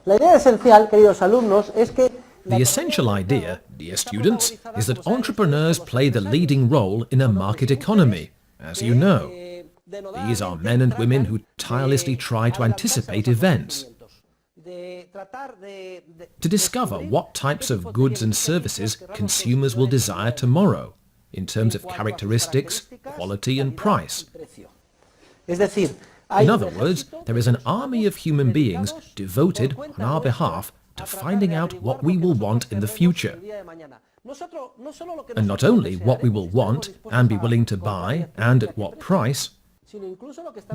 La idea esencial, queridos alumnos, es que The essential idea, dear students, is that entrepreneurs play the leading role in a market economy, as you know. These are men and women who tirelessly try to anticipate events, to discover what types of goods and services consumers will desire tomorrow, in terms of characteristics, quality and price. In other words, there is an army of human beings devoted on our behalf to finding out what we will want in the future. And not only what we will want and be willing to buy and at what price,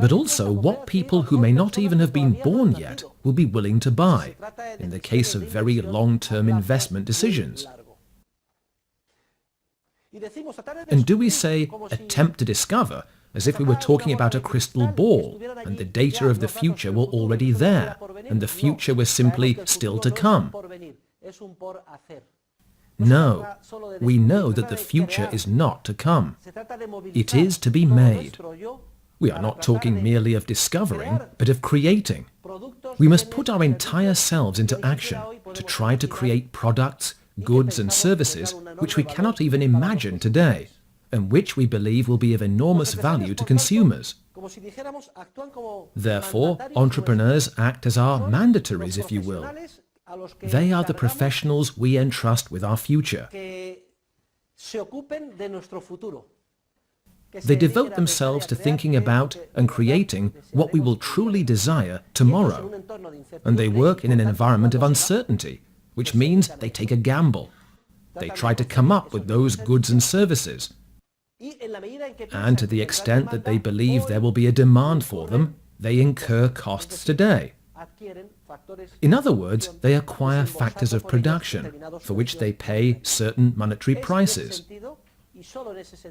but also what people who may not even have been born yet will be willing to buy, in the case of very long-term investment decisions. And do we say attempt to discover as if we were talking about a crystal ball and the data of the future were already there and the future was simply still to come? No, we know that the future is not to come. It is to be made. We are not talking merely of discovering, but of creating. We must put our entire selves into action to try to create products, goods and services which we cannot even imagine today, and which we believe will be of enormous value to consumers. Therefore, entrepreneurs act as our mandatories, if you will. They are the professionals we entrust with our future. They devote themselves to thinking about and creating what we will truly desire tomorrow. And they work in an environment of uncertainty, which means they take a gamble. They try to come up with those goods and services. And to the extent that they believe there will be a demand for them, they incur costs today. In other words, they acquire factors of production, for which they pay certain monetary prices.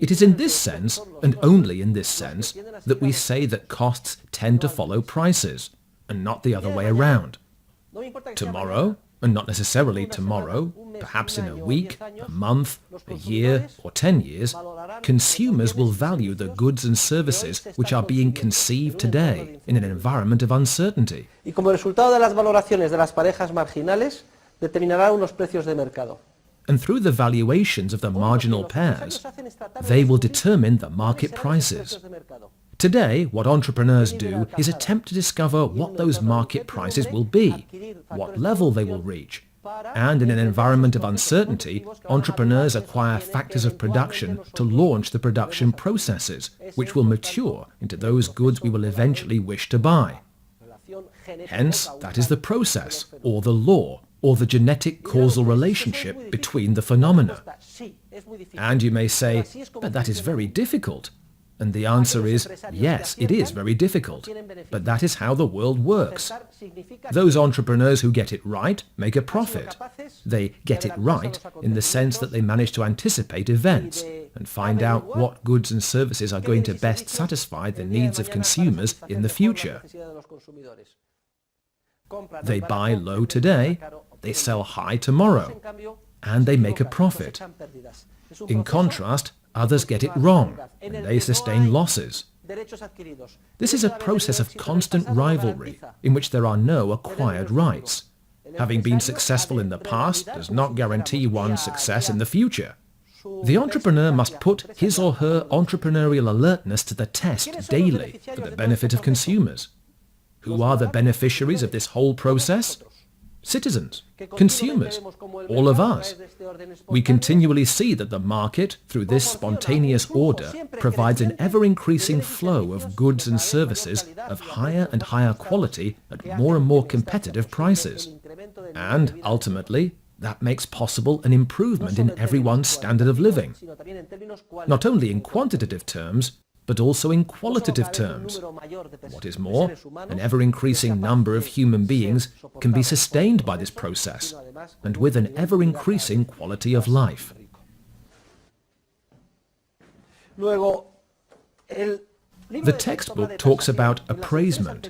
It is in this sense, and only in this sense, that we say that costs tend to follow prices, and not the other way around. Tomorrow, and not necessarily tomorrow, perhaps in a week, a month, a year, or 10 years, consumers will value the goods and services which are being conceived today in an environment of uncertainty. Y como resultado de las valoraciones de las parejas marginales, determinará unos precios de mercado. And through the valuations of the marginal pairs, they will determine the market prices. Today, what entrepreneurs do is attempt to discover what those market prices will be, what level they will reach. And in an environment of uncertainty, entrepreneurs acquire factors of production to launch the production processes, which will mature into those goods we will eventually wish to buy. Hence, that is the process, or the law, or the genetic causal relationship between the phenomena. And you may say, but that is very difficult. And the answer is, yes, it is very difficult. But that is how the world works. Those entrepreneurs who get it right make a profit. They get it right in the sense that they manage to anticipate events and find out what goods and services are going to best satisfy the needs of consumers in the future. They buy low today, they sell high tomorrow, and they make a profit. In contrast, others get it wrong, and they sustain losses. This is a process of constant rivalry, in which there are no acquired rights. Having been successful in the past does not guarantee one's success in the future. The entrepreneur must put his or her entrepreneurial alertness to the test daily for the benefit of consumers. Who are the beneficiaries of this whole process? Citizens, consumers, all of us. We continually see that the market, through this spontaneous order, provides an ever-increasing flow of goods and services of higher and higher quality at more and more competitive prices. And, ultimately, that makes possible an improvement in everyone's standard of living, not only in quantitative terms, but also in qualitative terms. What is more, an ever-increasing number of human beings can be sustained by this process, and with an ever-increasing quality of life. The textbook talks about appraisement.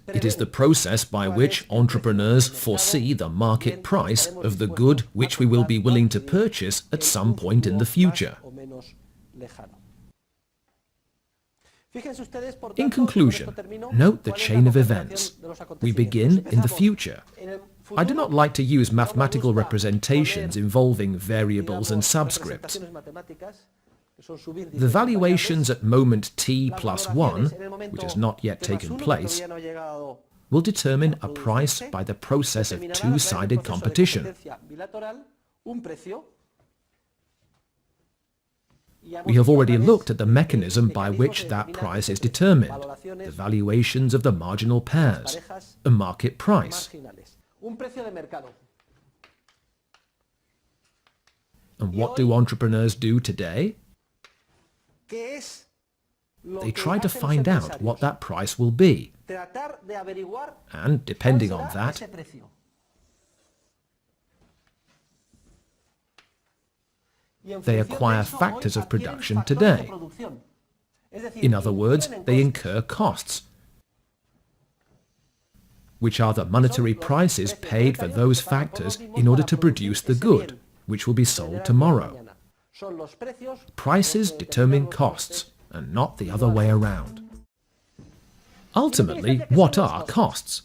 It is the process by which entrepreneurs foresee the market price of the good which we will be willing to purchase at some point in the future. In conclusion, note the chain of events. We begin in the future. I do not like to use mathematical representations involving variables and subscripts. The valuations at moment t plus 1, which has not yet taken place, will determine a price by the process of two-sided competition. We have already looked at the mechanism by which that price is determined, the valuations of the marginal pairs, a market price. And what do entrepreneurs do today? They try to find out what that price will be, and depending on that, they acquire factors of production today. In other words, they incur costs, which are the monetary prices paid for those factors in order to produce the good, which will be sold tomorrow. Prices determine costs, and not the other way around. Ultimately, what are costs?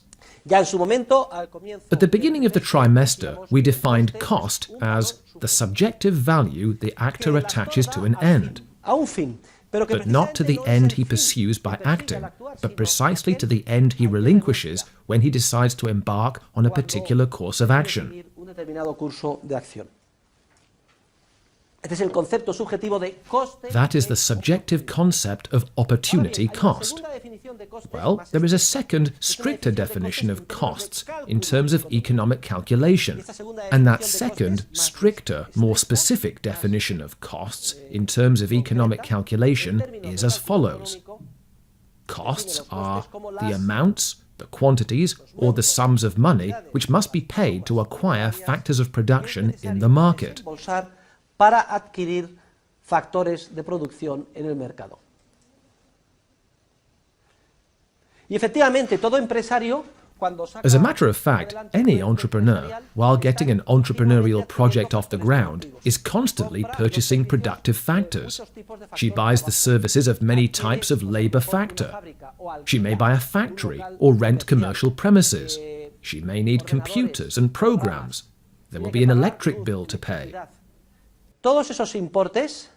At the beginning of the trimester, we defined cost as the subjective value the actor attaches to an end, but not to the end he pursues by acting, but precisely to the end he relinquishes when he decides to embark on a particular course of action. That is the subjective concept of opportunity cost. Well, there is a second, stricter definition of costs in terms of economic calculation, and that second, stricter, more specific definition of costs in terms of economic calculation is as follows. Costs are the amounts, the quantities, or the sums of money which must be paid to acquire factors of production in the market. Para adquirir factores de producción en el mercado. Y efectivamente, todo empresario, as a matter of fact, any entrepreneur, while getting an entrepreneurial project off the ground, is constantly purchasing productive factors. She buys the services of many types of labor factor. She may buy a factory or rent commercial premises. She may need computers and programs. There will be an electric bill to pay. Todos esos importes,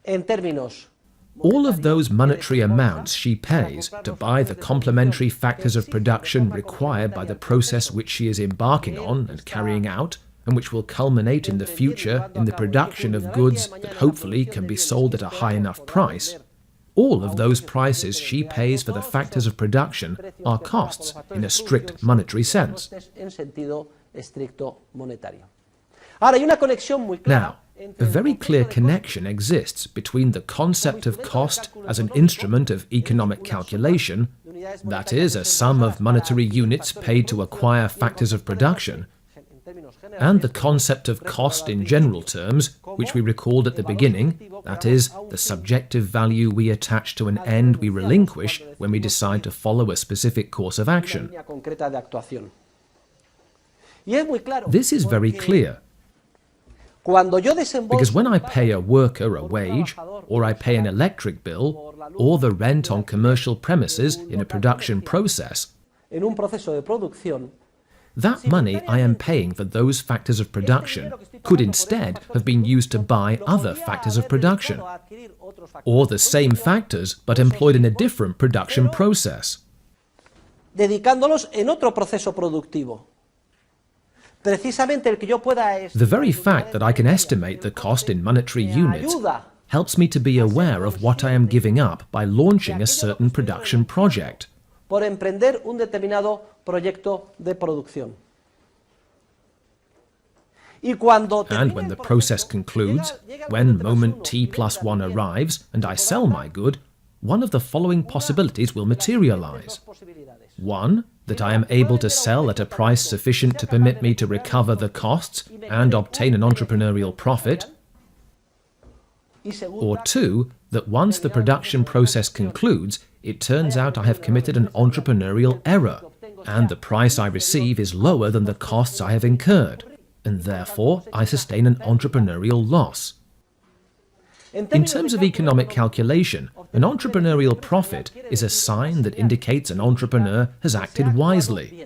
en términos, all of those monetary amounts she pays to buy the complementary factors of production required by the process which she is embarking on and carrying out, and which will culminate in the future in the production of goods that hopefully can be sold at a high enough price, all of those prices she pays for the factors of production are costs in a strict monetary sense. Now, a very clear connection exists between the concept of cost as an instrument of economic calculation, that is, a sum of monetary units paid to acquire factors of production, and the concept of cost in general terms, which we recalled at the beginning, that is, the subjective value we attach to an end we relinquish when we decide to follow a specific course of action. This is very clear. Because when I pay a worker a wage, or I pay an electric bill, or the rent on commercial premises in a production process, that money I am paying for those factors of production could instead have been used to buy other factors of production, or the same factors but employed in a different production process. The very fact that I can estimate the cost in monetary units helps me to be aware of what I am giving up by launching a certain production project. And when the process concludes, when moment t plus 1 arrives and I sell my good, one of the following possibilities will materialize. 1. That I am able to sell at a price sufficient to permit me to recover the costs and obtain an entrepreneurial profit. Or 2. That once the production process concludes, it turns out I have committed an entrepreneurial error, and the price I receive is lower than the costs I have incurred, and therefore I sustain an entrepreneurial loss. In terms of economic calculation, an entrepreneurial profit is a sign that indicates an entrepreneur has acted wisely.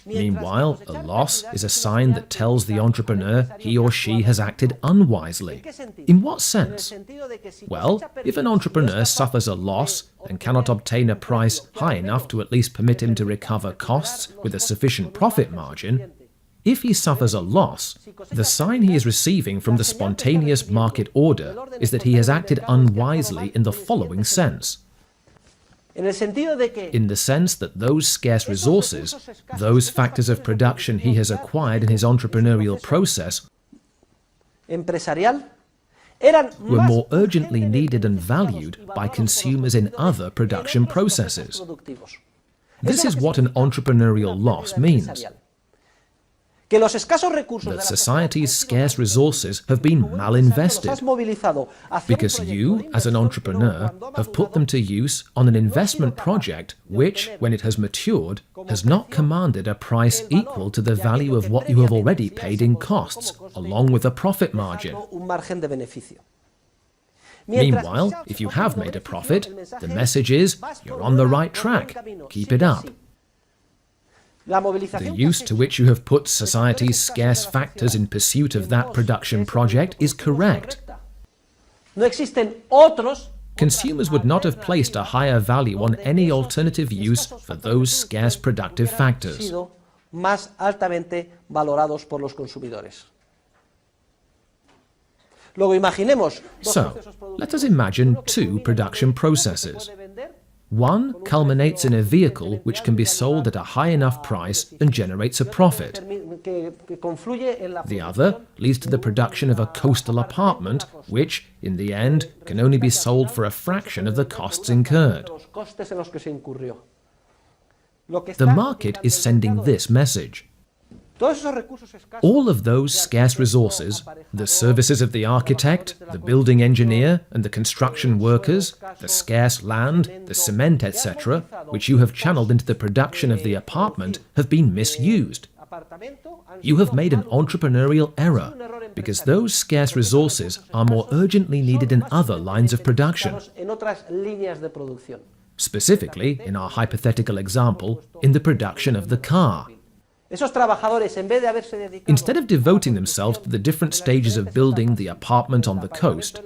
Meanwhile, a loss is a sign that tells the entrepreneur he or she has acted unwisely. In what sense? Well, if an entrepreneur suffers a loss and cannot obtain a price high enough to at least permit him to recover costs with a sufficient profit margin, if he suffers a loss, the sign he is receiving from the spontaneous market order is that he has acted unwisely in the following sense. In the sense that those scarce resources, those factors of production he has acquired in his entrepreneurial process, were more urgently needed and valued by consumers in other production processes. This is what an entrepreneurial loss means. That society's scarce resources have been malinvested because you, as an entrepreneur, have put them to use on an investment project which, when it has matured, has not commanded a price equal to the value of what you have already paid in costs, along with a profit margin. Meanwhile, if you have made a profit, the message is, you're on the right track, keep it up. The use to which you have put society's scarce factors in pursuit of that production project is correct. Consumers would not have placed a higher value on any alternative use for those scarce productive factors. So, let us imagine two production processes. One culminates in a vehicle which can be sold at a high enough price and generates a profit. The other leads to the production of a coastal apartment which, in the end, can only be sold for a fraction of the costs incurred. The market is sending this message. All of those scarce resources, the services of the architect, the building engineer, and the construction workers, the scarce land, the cement, etc., which you have channeled into the production of the apartment, have been misused. You have made an entrepreneurial error, because those scarce resources are more urgently needed in other lines of production. Specifically, in our hypothetical example, in the production of the car. Instead of devoting themselves to the different stages of building the apartment on the coast,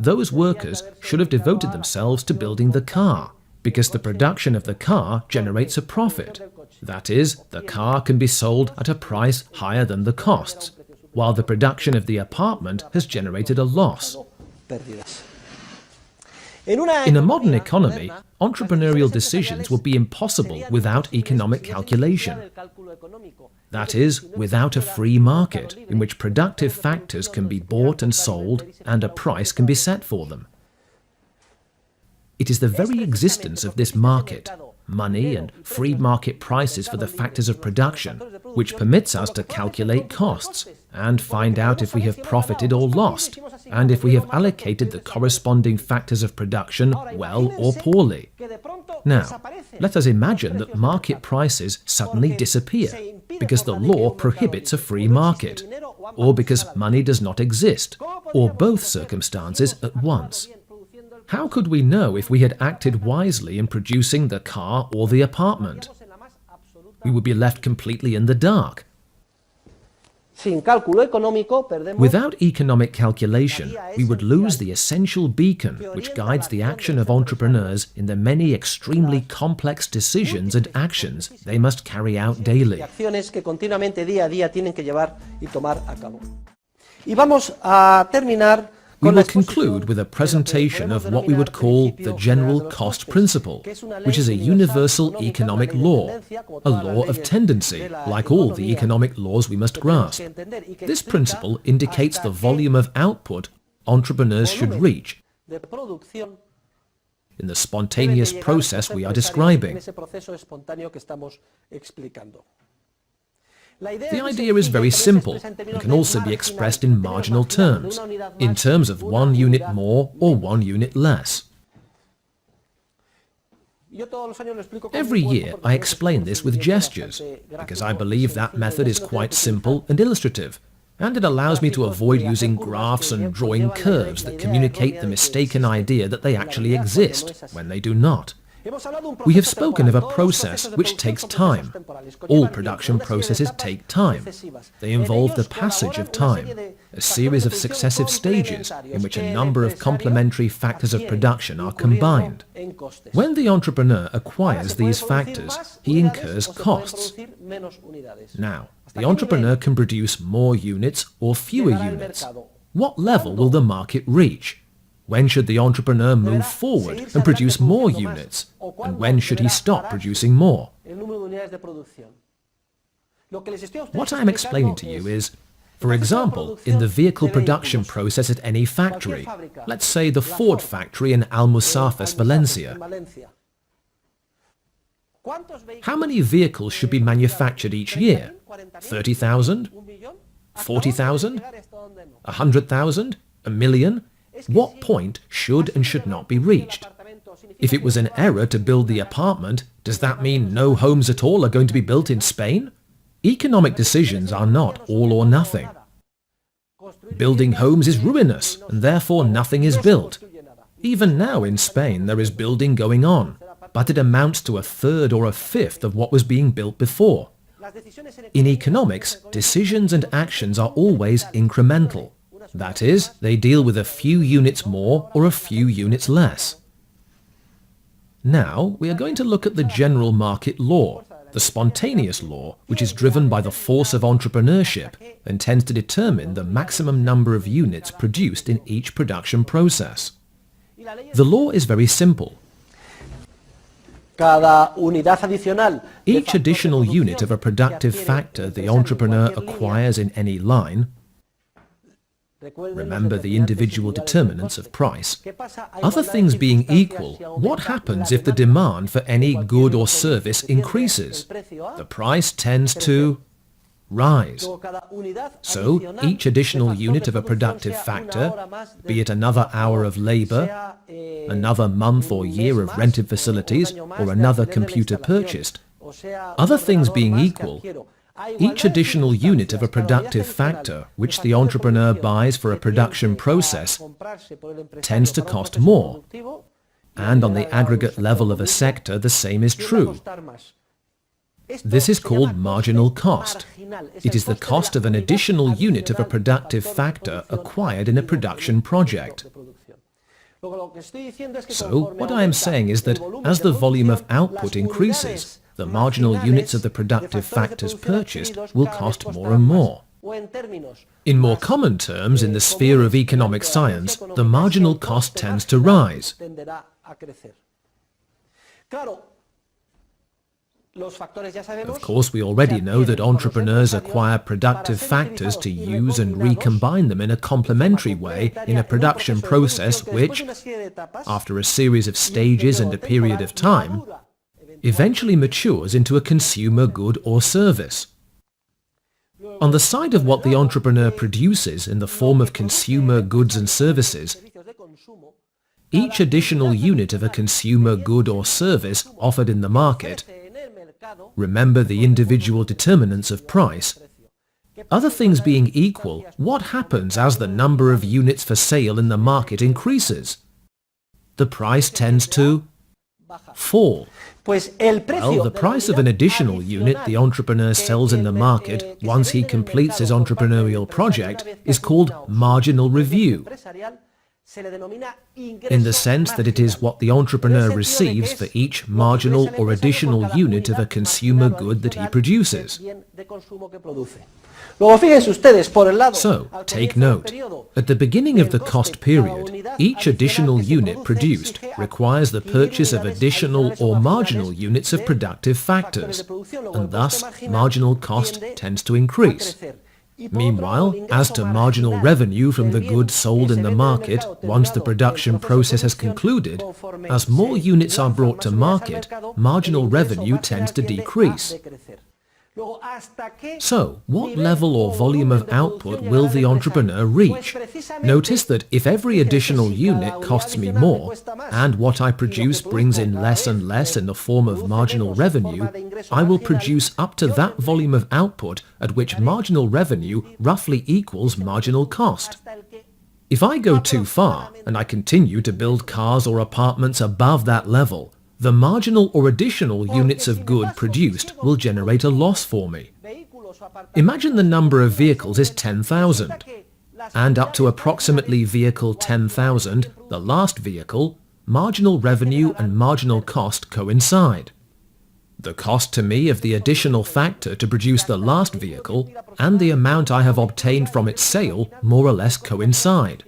those workers should have devoted themselves to building the car, because the production of the car generates a profit. That is, the car can be sold at a price higher than the costs, while the production of the apartment has generated a loss. In a modern economy, entrepreneurial decisions would be impossible without economic calculation. That is, without a free market in which productive factors can be bought and sold and a price can be set for them. It is the very existence of this market, money and free market prices for the factors of production, which permits us to calculate costs and find out if we have profited or lost, and if we have allocated the corresponding factors of production well or poorly. Now, let us imagine that market prices suddenly disappear because the law prohibits a free market, or because money does not exist, or both circumstances at once. How could we know if we had acted wisely in producing the car or the apartment? We would be left completely in the dark. Without economic calculation, we would lose the essential beacon which guides the action of entrepreneurs in the many extremely complex decisions and actions they must carry out daily. We will conclude with a presentation of what we would call the general cost principle, which is a universal economic law, a law of tendency, like all the economic laws we must grasp. This principle indicates the volume of output entrepreneurs should reach in the spontaneous process we are describing. The idea is very simple and can also be expressed in marginal terms, in terms of 1 unit more or 1 unit less. Every year I explain this with gestures, because I believe that method is quite simple and illustrative, and it allows me to avoid using graphs and drawing curves that communicate the mistaken idea that they actually exist when they do not. We have spoken of a process which takes time. All production processes take time. They involve the passage of time, a series of successive stages in which a number of complementary factors of production are combined. When the entrepreneur acquires these factors, he incurs costs. Now, the entrepreneur can produce more units or fewer units. What level will the market reach? When should the entrepreneur move forward and produce more units? And when should he stop producing more? What I am explaining to you is, for example, in the vehicle production process at any factory, let's say the Ford factory in Almusafes, Valencia. How many vehicles should be manufactured each year? 30,000? 40,000? 100,000? A million? What point should and should not be reached? If it was an error to build the apartment, does that mean no homes at all are going to be built in Spain? Economic decisions are not all or nothing. Building homes is ruinous, and therefore nothing is built. Even now in Spain there is building going on, but it amounts to a third or a fifth of what was being built before. In economics, decisions and actions are always incremental. That is, they deal with a few units more or a few units less. Now, we are going to look at the general market law, the spontaneous law, which is driven by the force of entrepreneurship and tends to determine the maximum number of units produced in each production process. The law is very simple. Each additional unit of a productive factor the entrepreneur acquires in any line, remember the individual determinants of price, other things being equal, what happens if the demand for any good or service increases? The price tends to rise. So each additional unit of a productive factor, be it another hour of labor, another month or year of rented facilities, or another computer purchased, other things being equal, each additional unit of a productive factor which the entrepreneur buys for a production process tends to cost more, and on the aggregate level of a sector the same is true. This is called marginal cost. It is the cost of an additional unit of a productive factor acquired in a production project. So, what I am saying is that as the volume of output increases, the marginal units of the productive factors purchased will cost more and more. In more common terms, in the sphere of economic science, the marginal cost tends to rise. Of course, we already know that entrepreneurs acquire productive factors to use and recombine them in a complementary way in a production process which, after a series of stages and a period of time, eventually matures into a consumer good or service. On the side of what the entrepreneur produces in the form of consumer goods and services, each additional unit of a consumer good or service offered in the market, remember the individual determinants of price, other things being equal, what happens as the number of units for sale in the market increases? The price tends to fall. Well, the price of an additional unit the entrepreneur sells in the market once he completes his entrepreneurial project is called marginal review, in the sense that it is what the entrepreneur receives for each marginal or additional unit of a consumer good that he produces. So, take note, at the beginning of the cost period, each additional unit produced requires the purchase of additional or marginal units of productive factors, and thus marginal cost tends to increase. Meanwhile, as to marginal revenue from the goods sold in the market once the production process has concluded, as more units are brought to market, marginal revenue tends to decrease. So, what level or volume of output will the entrepreneur reach? Notice that if every additional unit costs me more, and what I produce brings in less and less in the form of marginal revenue, I will produce up to that volume of output at which marginal revenue roughly equals marginal cost. If I go too far, and I continue to build cars or apartments above that level, the marginal or additional units of good produced will generate a loss for me. Imagine the number of vehicles is 10,000, and up to approximately vehicle 10,000, the last vehicle, marginal revenue and marginal cost coincide. The cost to me of the additional factor to produce the last vehicle and the amount I have obtained from its sale more or less coincide.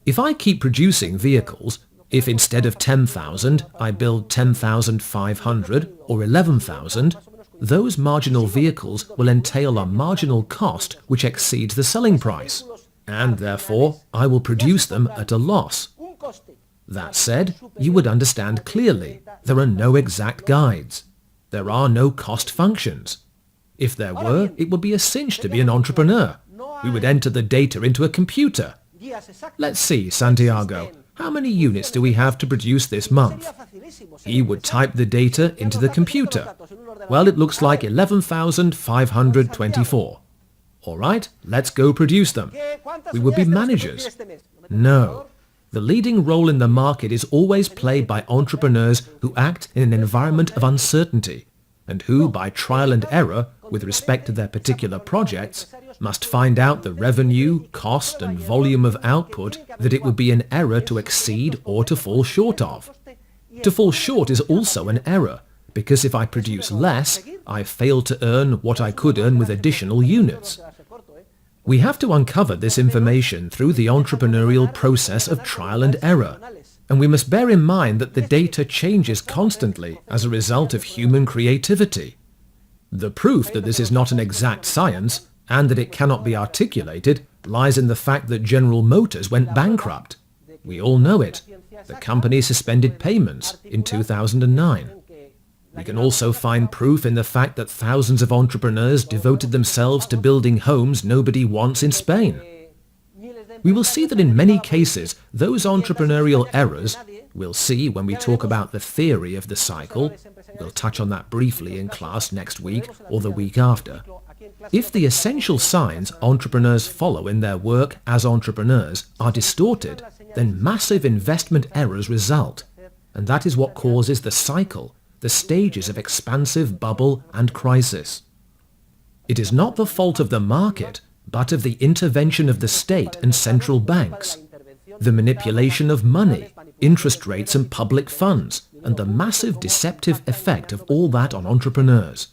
If I keep producing vehicles, if instead of 10,000 I build 10,500 or 11,000, those marginal vehicles will entail a marginal cost which exceeds the selling price, and therefore I will produce them at a loss. That said, you would understand clearly, there are no exact guides. There are no cost functions. If there were, it would be a cinch to be an entrepreneur. We would enter the data into a computer. Let's see, Santiago, how many units do we have to produce this month? He would type the data into the computer. Well, it looks like 11,524. All right, let's go produce them. We would be managers. No. The leading role in the market is always played by entrepreneurs who act in an environment of uncertainty, and who, by trial and error, with respect to their particular projects, must find out the revenue, cost and volume of output that it would be an error to exceed or to fall short of. To fall short is also an error, because if I produce less, I fail to earn what I could earn with additional units. We have to uncover this information through the entrepreneurial process of trial and error, and we must bear in mind that the data changes constantly as a result of human creativity. The proof that this is not an exact science, and that it cannot be articulated, lies in the fact that General Motors went bankrupt. We all know it. The company suspended payments in 2009. We can also find proof in the fact that thousands of entrepreneurs devoted themselves to building homes nobody wants in Spain. We will see that in many cases, those entrepreneurial errors, we'll see when we talk about the theory of the cycle, we'll touch on that briefly in class next week or the week after. If the essential signs entrepreneurs follow in their work as entrepreneurs are distorted, then massive investment errors result, and that is what causes the cycle, the stages of expansive bubble and crisis. It is not the fault of the market, but of the intervention of the state and central banks, the manipulation of money, interest rates and public funds, and the massive deceptive effect of all that on entrepreneurs.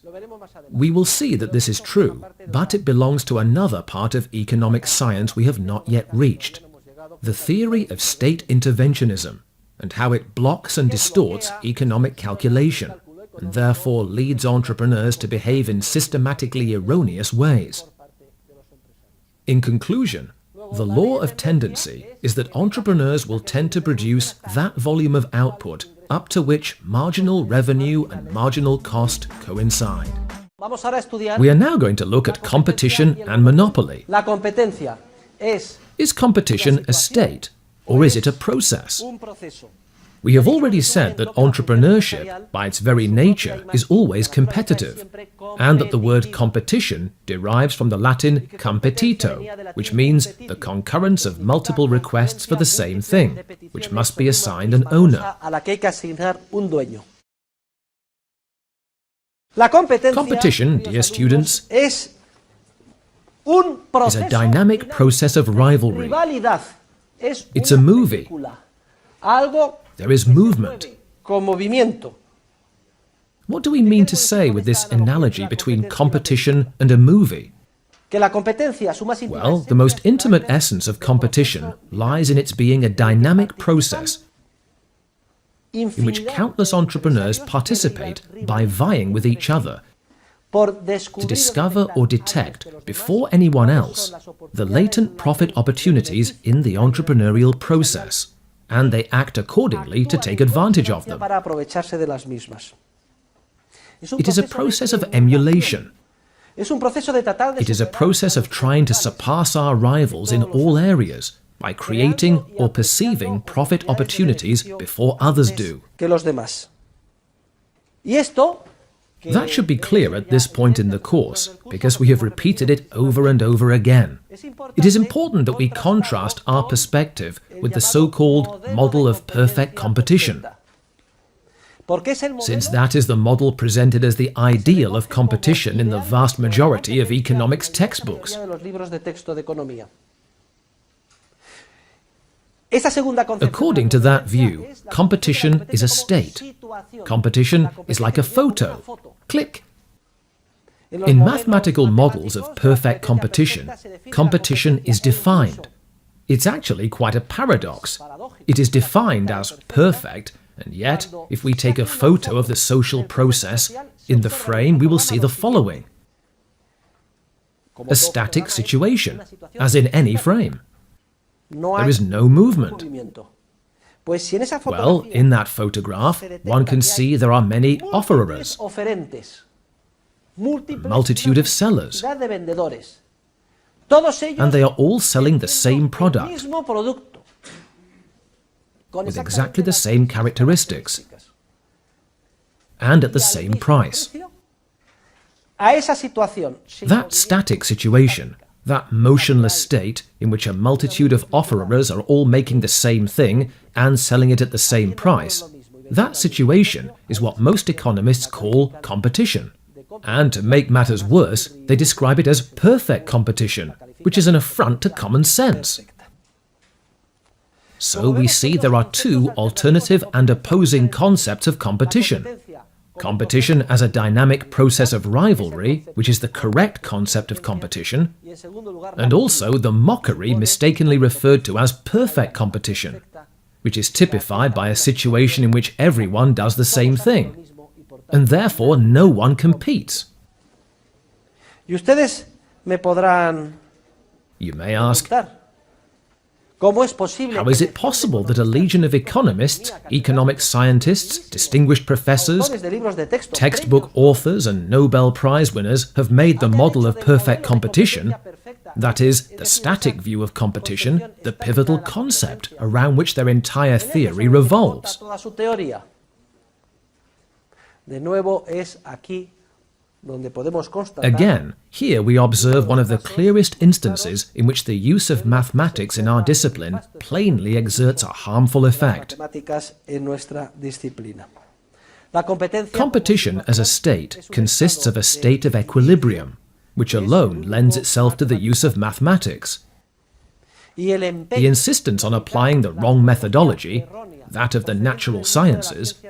We will see that this is true, but it belongs to another part of economic science we have not yet reached, the theory of state interventionism, and how it blocks and distorts economic calculation, and therefore leads entrepreneurs to behave in systematically erroneous ways. In conclusion, the law of tendency is that entrepreneurs will tend to produce that volume of output up to which marginal revenue and marginal cost coincide. We are now going to look at competition and monopoly. Is competition a state, or is it a process? We have already said that entrepreneurship, by its very nature, is always competitive, and that the word competition derives from the Latin competito, which means the concurrence of multiple requests for the same thing, which must be assigned an owner. Competition, dear students, is a dynamic process of rivalry. It's a movie. There is movement. What do we mean to say with this analogy between competition and a movie? Well, the most intimate essence of competition lies in its being a dynamic process in which countless entrepreneurs participate by vying with each other to discover or detect, before anyone else, the latent profit opportunities in the entrepreneurial process, and they act accordingly to take advantage of them. It is a process of emulation. It is a process of trying to surpass our rivals in all areas by creating or perceiving profit opportunities before others do. That should be clear at this point in the course, because we have repeated it over and over again. It is important that we contrast our perspective with the so-called model of perfect competition, since that is the model presented as the ideal of competition in the vast majority of economics textbooks. According to that view, competition is a state. Competition is like a photo. Click. In mathematical models of perfect competition, competition is defined. It's actually quite a paradox. It is defined as perfect, and yet, if we take a photo of the social process, in the frame we will see the following: a static situation, as in any frame. There is no movement. Well, in that photograph, one can see there are many offerers, a multitude of sellers, and they are all selling the same product, with exactly the same characteristics, and at the same price. That static situation, that motionless state in which a multitude of offerers are all making the same thing and selling it at the same price, that situation is what most economists call competition. And to make matters worse, they describe it as perfect competition, which is an affront to common sense. So we see there are two alternative and opposing concepts of competition. Competition as a dynamic process of rivalry, which is the correct concept of competition, and also the mockery mistakenly referred to as perfect competition, which is typified by a situation in which everyone does the same thing, and therefore no one competes. You may ask, how is it possible that a legion of economists, economic scientists, distinguished professors, textbook authors and Nobel Prize winners have made the model of perfect competition, that is, the static view of competition, the pivotal concept around which their entire theory revolves? Again, here we observe one of the clearest instances in which the use of mathematics in our discipline plainly exerts a harmful effect. Competition as a state consists of a state of equilibrium, which alone lends itself to the use of mathematics. The insistence on applying the wrong methodology, that of the natural sciences,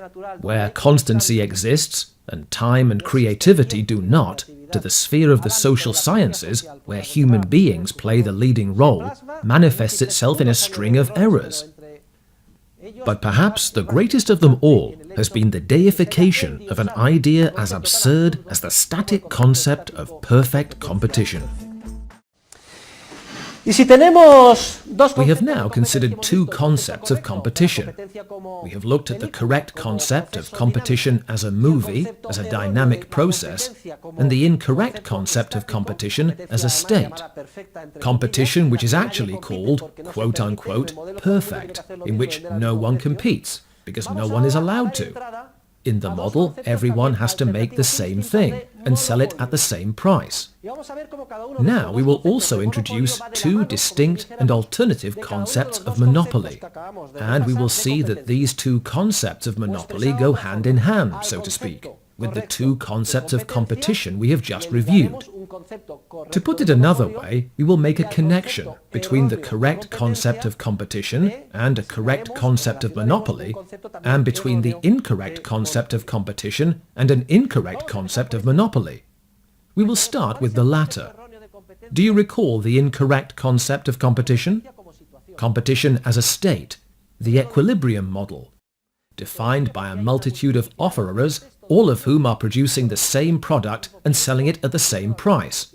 where constancy exists and time and creativity do not, to the sphere of the social sciences, where human beings play the leading role, manifests itself in a string of errors. But perhaps the greatest of them all has been the deification of an idea as absurd as the static concept of perfect competition. We have now considered two concepts of competition. We have looked at the correct concept of competition as a movie, as a dynamic process, and the incorrect concept of competition as a state. Competition which is actually called, quote-unquote, perfect, in which no one competes, because no one is allowed to. In the model, everyone has to make the same thing and sell it at the same price. Now we will also introduce two distinct and alternative concepts of monopoly, and we will see that these two concepts of monopoly go hand in hand, so to speak, with the two concepts of competition we have just reviewed. To put it another way, we will make a connection between the correct concept of competition and a correct concept of monopoly, and between the incorrect concept of competition and an incorrect concept of monopoly. We will start with the latter. Do you recall the incorrect concept of competition? Competition as a state, the equilibrium model, defined by a multitude of offerers, all of whom are producing the same product and selling it at the same price.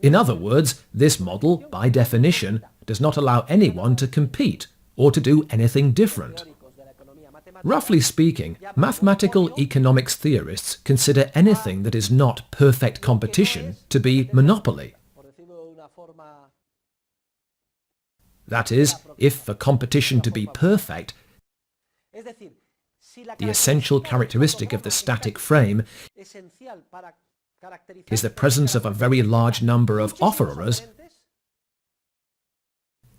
In other words, this model, by definition, does not allow anyone to compete or to do anything different. Roughly speaking, mathematical economics theorists consider anything that is not perfect competition to be monopoly. That is, if for competition to be perfect, the essential characteristic of the static frame is the presence of a very large number of offerers,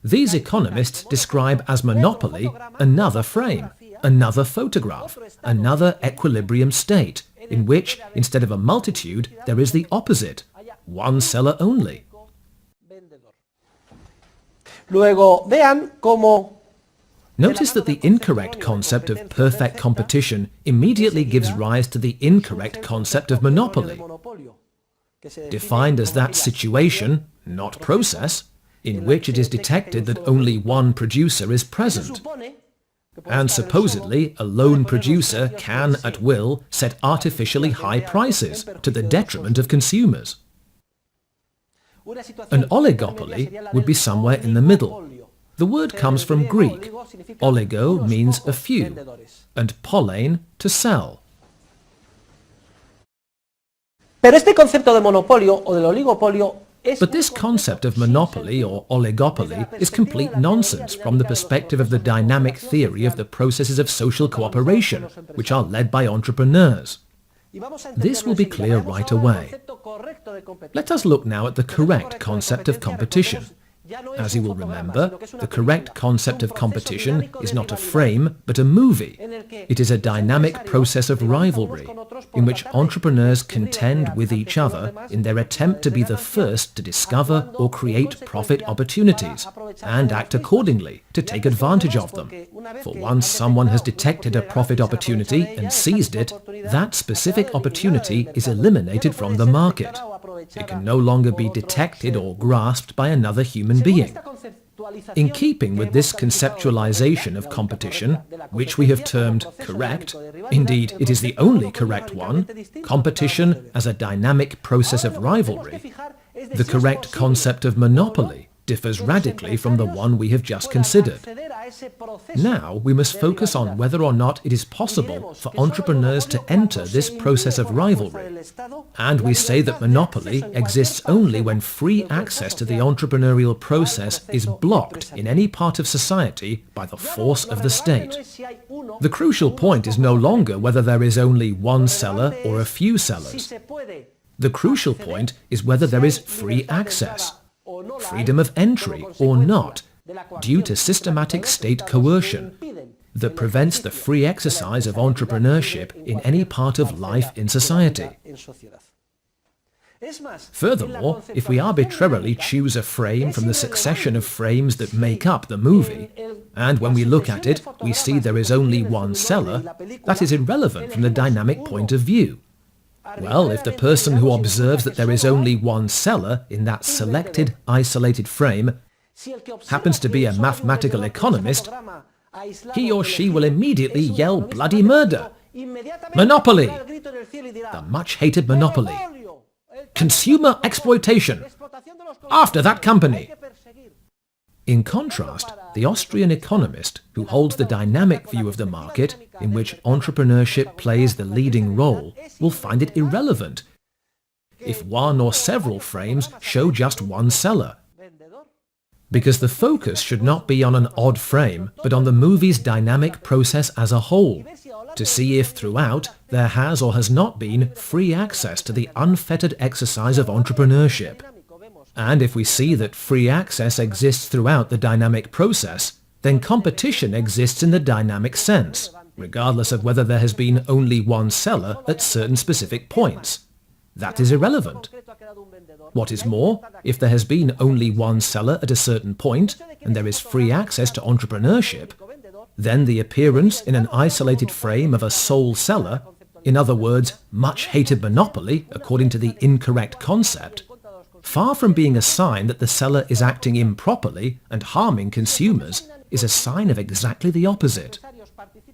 these economists describe as monopoly another frame, another photograph, another equilibrium state, in which, instead of a multitude, there is the opposite, one seller only. Luego, vean cómo Notice that the incorrect concept of perfect competition immediately gives rise to the incorrect concept of monopoly, defined as that situation, not process, in which it is detected that only one producer is present, and supposedly a lone producer can, at will, set artificially high prices to the detriment of consumers. An oligopoly would be somewhere in the middle. The word comes from Greek. Oligo means a few, and polein, to sell. Pero este concepto de monopolio o del oligopolio es But this concept of monopoly or oligopoly is complete nonsense from the perspective of the dynamic theory of the processes of social cooperation, which are led by entrepreneurs. This will be clear right away. Let us look now at the correct concept of competition. As you will remember, the correct concept of competition is not a frame, but a movie. It is a dynamic process of rivalry, in which entrepreneurs contend with each other in their attempt to be the first to discover or create profit opportunities, and act accordingly to take advantage of them. For once someone has detected a profit opportunity and seized it, that specific opportunity is eliminated from the market. It can no longer be detected or grasped by another human being. In keeping with this conceptualization of competition, which we have termed correct, indeed it is the only correct one, competition as a dynamic process of rivalry, the correct concept of monopoly differs radically from the one we have just considered. Now we must focus on whether or not it is possible for entrepreneurs to enter this process of rivalry. And we say that monopoly exists only when free access to the entrepreneurial process is blocked in any part of society by the force of the state. The crucial point is no longer whether there is only one seller or a few sellers. The crucial point is whether there is free access, freedom of entry or not, due to systematic state coercion that prevents the free exercise of entrepreneurship in any part of life in society. Furthermore, if we arbitrarily choose a frame from the succession of frames that make up the movie, and when we look at it we see there is only one seller, that is irrelevant from the dynamic point of view. Well, if the person who observes that there is only one seller in that selected, isolated frame happens to be a mathematical economist, he or she will immediately yell bloody murder. Monopoly! The much-hated monopoly. Consumer exploitation. After that company. In contrast, the Austrian economist, who holds the dynamic view of the market, in which entrepreneurship plays the leading role, will find it irrelevant if one or several frames show just one seller, because the focus should not be on an odd frame, but on the movie's dynamic process as a whole, to see if throughout there has or has not been free access to the unfettered exercise of entrepreneurship. And if we see that free access exists throughout the dynamic process, then competition exists in the dynamic sense, regardless of whether there has been only one seller at certain specific points. That is irrelevant. What is more, if there has been only one seller at a certain point, and there is free access to entrepreneurship, then the appearance in an isolated frame of a sole seller, in other words, much-hated monopoly according to the incorrect concept, far from being a sign that the seller is acting improperly and harming consumers, is a sign of exactly the opposite.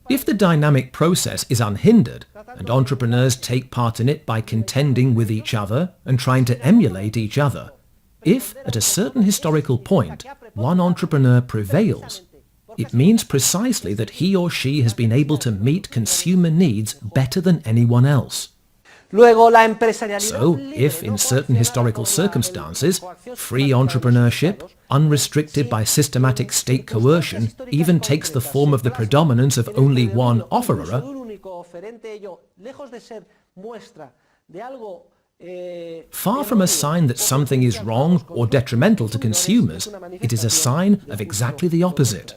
If the dynamic process is unhindered, and entrepreneurs take part in it by contending with each other and trying to emulate each other, if, at a certain historical point, one entrepreneur prevails, It means precisely that he or she has been able to meet consumer needs better than anyone else. So, if in certain historical circumstances, free entrepreneurship, unrestricted by systematic state coercion, even takes the form of the predominance of only one offerer, far from a sign that something is wrong or detrimental to consumers, it is a sign of exactly the opposite.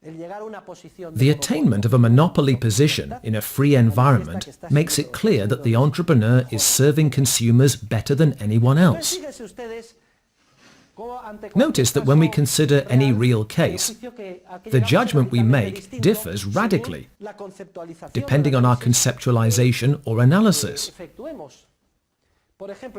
The attainment of a monopoly position in a free environment makes it clear that the entrepreneur is serving consumers better than anyone else. Notice that when we consider any real case, the judgment we make differs radically, depending on our conceptualization or analysis.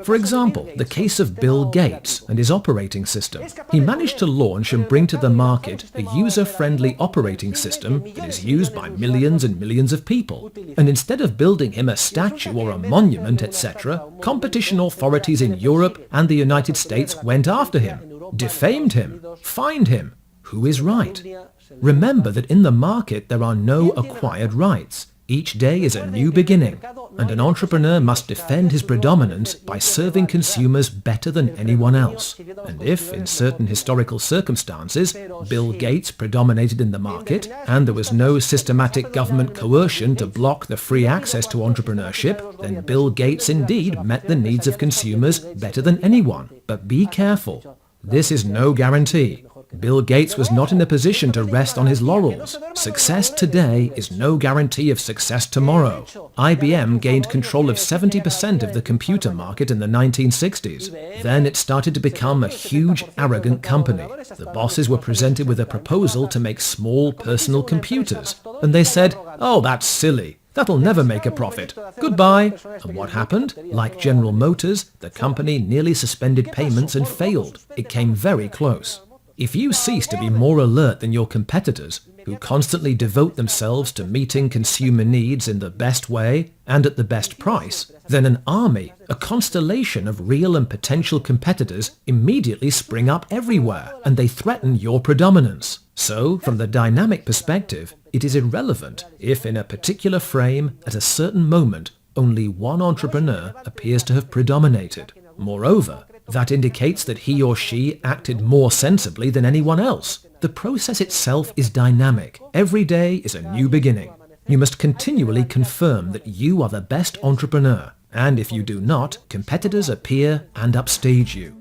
For example, the case of Bill Gates and his operating system. He managed to launch and bring to the market a user-friendly operating system that is used by millions and millions of people. And instead of building him a statue or a monument, etc., competition authorities in Europe and the United States went after him, defamed him, fined him. Who is right? Remember that in the market there are no acquired rights. Each day is a new beginning, and an entrepreneur must defend his predominance by serving consumers better than anyone else. And if, in certain historical circumstances, Bill Gates predominated in the market, and there was no systematic government coercion to block the free access to entrepreneurship, then Bill Gates indeed met the needs of consumers better than anyone. But be careful. This is no guarantee. Bill Gates was not in a position to rest on his laurels. Success today is no guarantee of success tomorrow. IBM gained control of 70% of the computer market in the 1960s. Then it started to become a huge, arrogant company. The bosses were presented with a proposal to make small personal computers, and they said, "Oh, that's silly. That'll never make a profit. Goodbye." And what happened? Like General Motors, the company nearly suspended payments and failed. It came very close. If you cease to be more alert than your competitors, who constantly devote themselves to meeting consumer needs in the best way and at the best price, then an army, a constellation of real and potential competitors immediately spring up everywhere, and they threaten your predominance. So, from the dynamic perspective, it is irrelevant if in a particular frame, at a certain moment, only one entrepreneur appears to have predominated. Moreover, that indicates that he or she acted more sensibly than anyone else. The process itself is dynamic. Every day is a new beginning. You must continually confirm that you are the best entrepreneur, and if you do not, competitors appear and upstage you.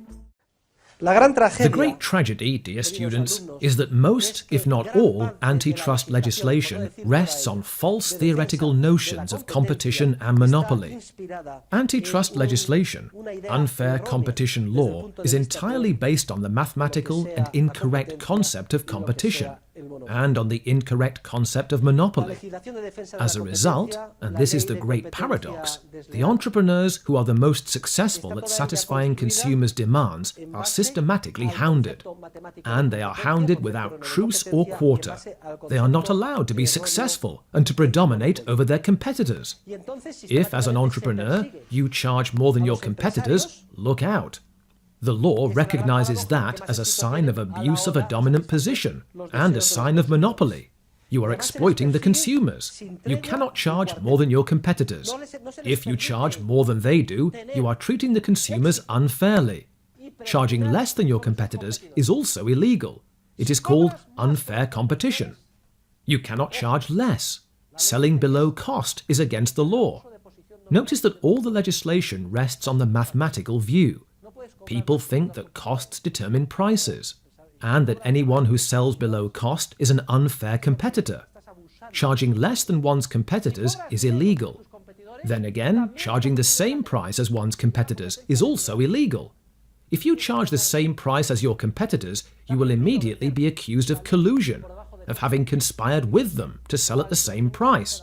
The great tragedy, dear students, is that most, if not all, antitrust legislation rests on false theoretical notions of competition and monopoly. Antitrust legislation, unfair competition law, is entirely based on the mathematical and incorrect concept of competition, and on the incorrect concept of monopoly. As a result, and this is the great paradox, the entrepreneurs who are the most successful at satisfying consumers' demands are systematically hounded. And they are hounded without truce or quarter. They are not allowed to be successful and to predominate over their competitors. If, as an entrepreneur, you charge more than your competitors, look out. The law recognizes that as a sign of abuse of a dominant position and a sign of monopoly. You are exploiting the consumers. You cannot charge more than your competitors. If you charge more than they do, you are treating the consumers unfairly. Charging less than your competitors is also illegal. It is called unfair competition. You cannot charge less. Selling below cost is against the law. Notice that all the legislation rests on the mathematical view. People think that costs determine prices, and that anyone who sells below cost is an unfair competitor. Charging less than one's competitors is illegal. Then again, charging the same price as one's competitors is also illegal. If you charge the same price as your competitors, you will immediately be accused of collusion, of having conspired with them to sell at the same price.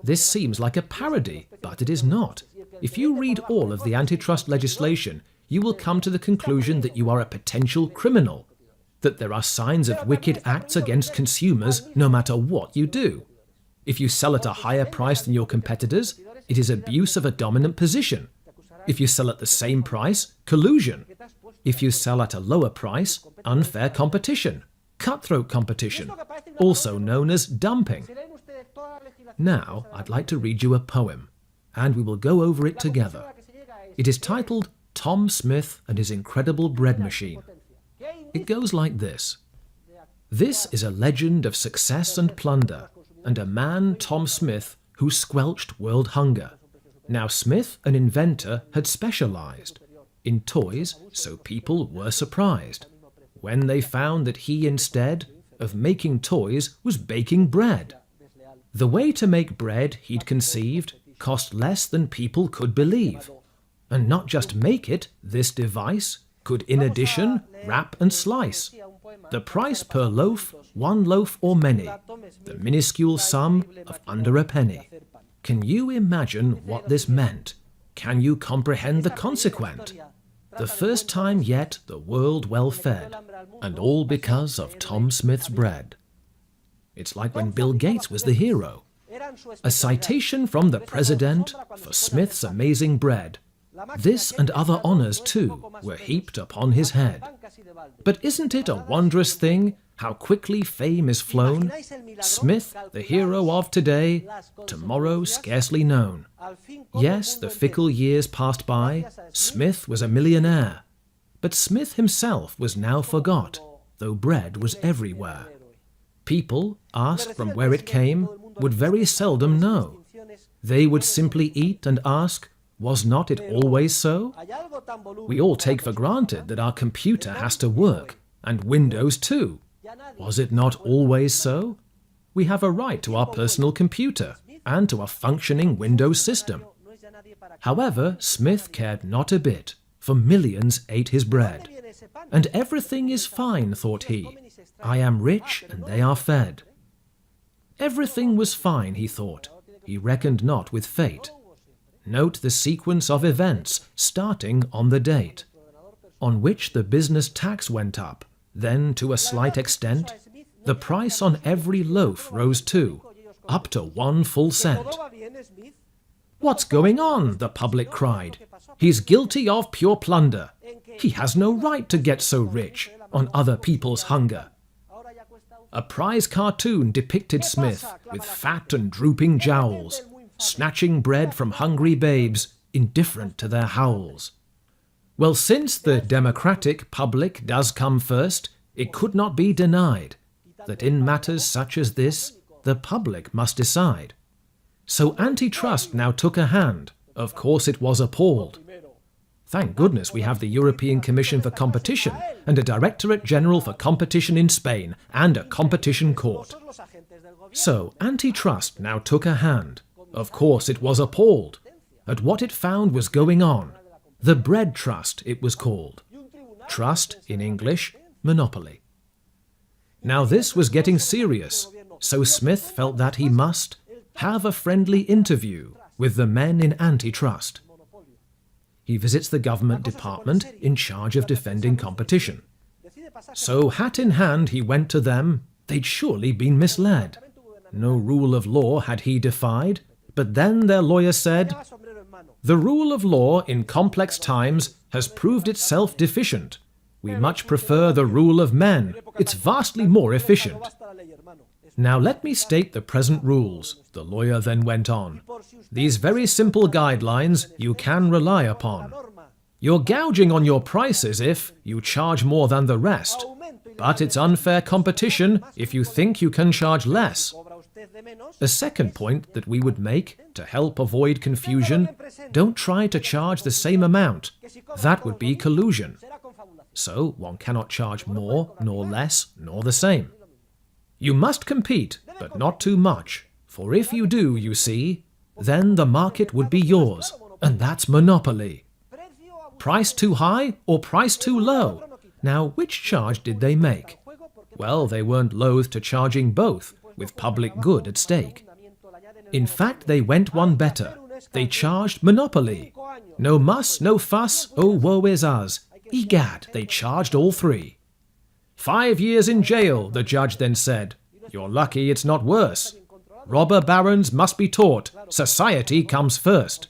This seems like a parody, but it is not. If you read all of the antitrust legislation, you will come to the conclusion that you are a potential criminal, that there are signs of wicked acts against consumers no matter what you do. If you sell at a higher price than your competitors, it is abuse of a dominant position. If you sell at the same price, collusion. If you sell at a lower price, unfair competition. cutthroat competition, also known as dumping. Now, I'd like to read you a poem, and we will go over it together. It is titled Tom Smith and His Incredible Bread Machine. It goes like this. This is a legend of success and plunder, and a man, Tom Smith, who squelched world hunger. Now Smith, an inventor, had specialized in toys, so people were surprised when they found that he, instead of making toys, was baking bread. The way to make bread, he'd conceived, cost less than people could believe. And not just make it, this device could in addition wrap and slice. The price per loaf, one loaf or many, the minuscule sum of under a penny. Can you imagine what this meant? Can you comprehend the consequent? The first time yet the world well fed, and all because of Tom Smith's bread. It's like when Bill Gates was the hero. A citation from the president for Smith's amazing bread. This and other honors, too, were heaped upon his head. But isn't it a wondrous thing how quickly fame is flown? Smith, the hero of today, tomorrow scarcely known. Yes, the fickle years passed by, Smith was a millionaire. But Smith himself was now forgot, though bread was everywhere. People, asked from where it came, would very seldom know. They would simply eat and ask, was not it always so? We all take for granted that our computer has to work, and Windows too. Was it not always so? We have a right to our personal computer, and to a functioning Windows system. However, Smith cared not a bit, for millions ate his bread. And everything is fine, thought he. I am rich, and they are fed. Everything was fine, he thought. He reckoned not with fate. Note the sequence of events, starting on the date, on which the business tax went up. Then, to a slight extent, the price on every loaf rose too, up to 1 full cent. What's going on? The public cried. He's guilty of pure plunder. He has no right to get so rich on other people's hunger. A prize cartoon depicted Smith with fat and drooping jowls, snatching bread from hungry babes, indifferent to their howls. Well, since the democratic public does come first, it could not be denied that in matters such as this, the public must decide. So antitrust now took a hand. Of course it was appalled. Thank goodness we have the European Commission for Competition and a Directorate General for Competition in Spain and a competition court. So antitrust now took a hand. Of course it was appalled at what it found was going on. The bread trust, it was called. Trust, in English, monopoly. Now this was getting serious, so Smith felt that he must have a friendly interview with the men in antitrust. He visits the government department in charge of defending competition. So hat in hand he went to them. They'd surely been misled. No rule of law had he defied, but then their lawyer said, "The rule of law in complex times has proved itself deficient. We much prefer the rule of men. It's vastly more efficient." Now let me state the present rules, the lawyer then went on. These very simple guidelines you can rely upon. You're gouging on your prices if you charge more than the rest, but it's unfair competition if you think you can charge less. A second point that we would make to help avoid confusion, don't try to charge the same amount. That would be collusion. So one cannot charge more, nor less, nor the same. You must compete, but not too much, for if you do, you see, then the market would be yours, and that's monopoly. Price too high or price too low? Now, which charge did they make? Well, they weren't loath to charging both, with public good at stake. In fact, they went one better. They charged monopoly. No muss, no fuss, oh woe is us. Egad, they charged all three. 5 years in jail, the judge then said. You're lucky it's not worse. Robber barons must be taught. Society comes first.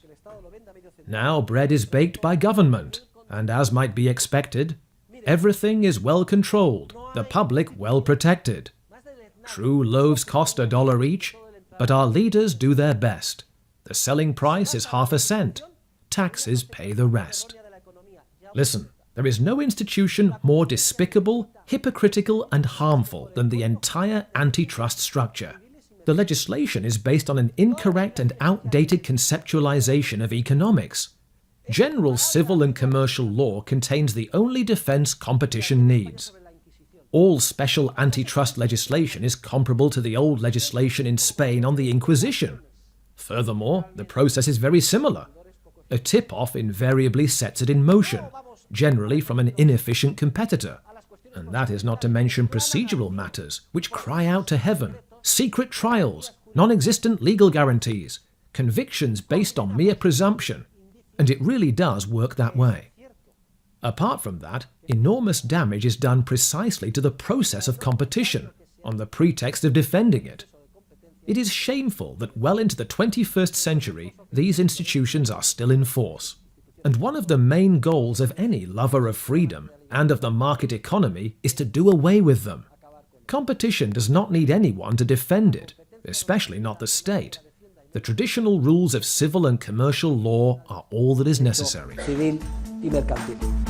Now bread is baked by government, and as might be expected, everything is well controlled. the public well protected. True loaves cost $1 each, but our leaders do their best. The selling price is half a cent. Taxes pay the rest. Listen, there is no institution more despicable, hypocritical, and harmful than the entire antitrust structure. The legislation is based on an incorrect and outdated conceptualization of economics. General civil and commercial law contains the only defense competition needs. All special antitrust legislation is comparable to the old legislation in Spain on the Inquisition. Furthermore, the process is very similar. A tip-off invariably sets it in motion, generally from an inefficient competitor. And that is not to mention procedural matters, which cry out to heaven, secret trials, non-existent legal guarantees, convictions based on mere presumption. And it really does work that way. Apart from that, enormous damage is done precisely to the process of competition, on the pretext of defending it. It is shameful that well into the 21st century, these institutions are still in force. And one of the main goals of any lover of freedom and of the market economy is to do away with them. Competition does not need anyone to defend it, especially not the state. The traditional rules of civil and commercial law are all that is necessary. Civil y mercantil.